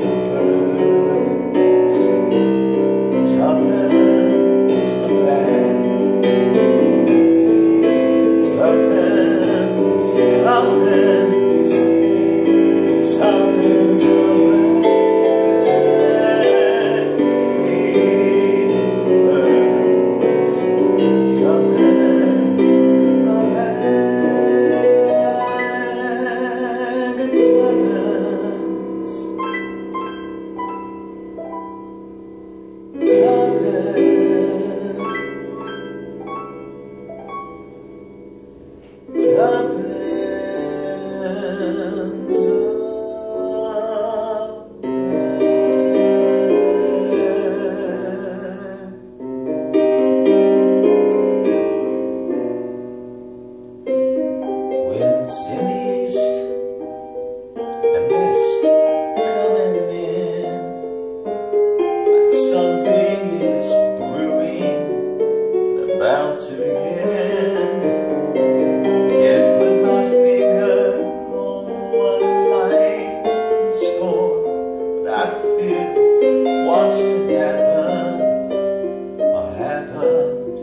the birds, tuppence a bag, tuppence, tuppence, tuppence a bag. Feed the birds, tuppence a bag, tuppence. Winds in the east, the mist coming in, like something is brewing and about to begin. Can't put my finger on what lies in store, but I feel what's to happen or happened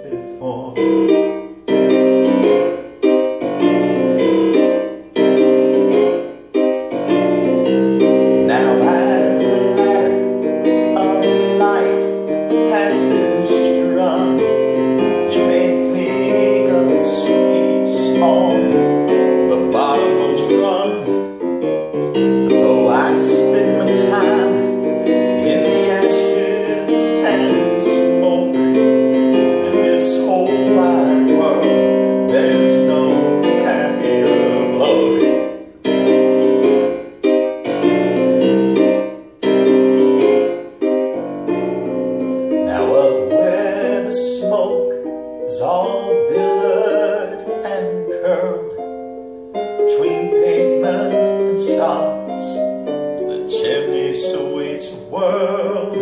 before. Now as the ladder of life has been strung, you may think of a sweet song, the bottommost rung. But though I spend my time in the ashes and smoke, in this whole wide world there's no happier bloke. Now up where the smoke is all billowed and curled, between pavement and stars, as the chimney sweeps the world.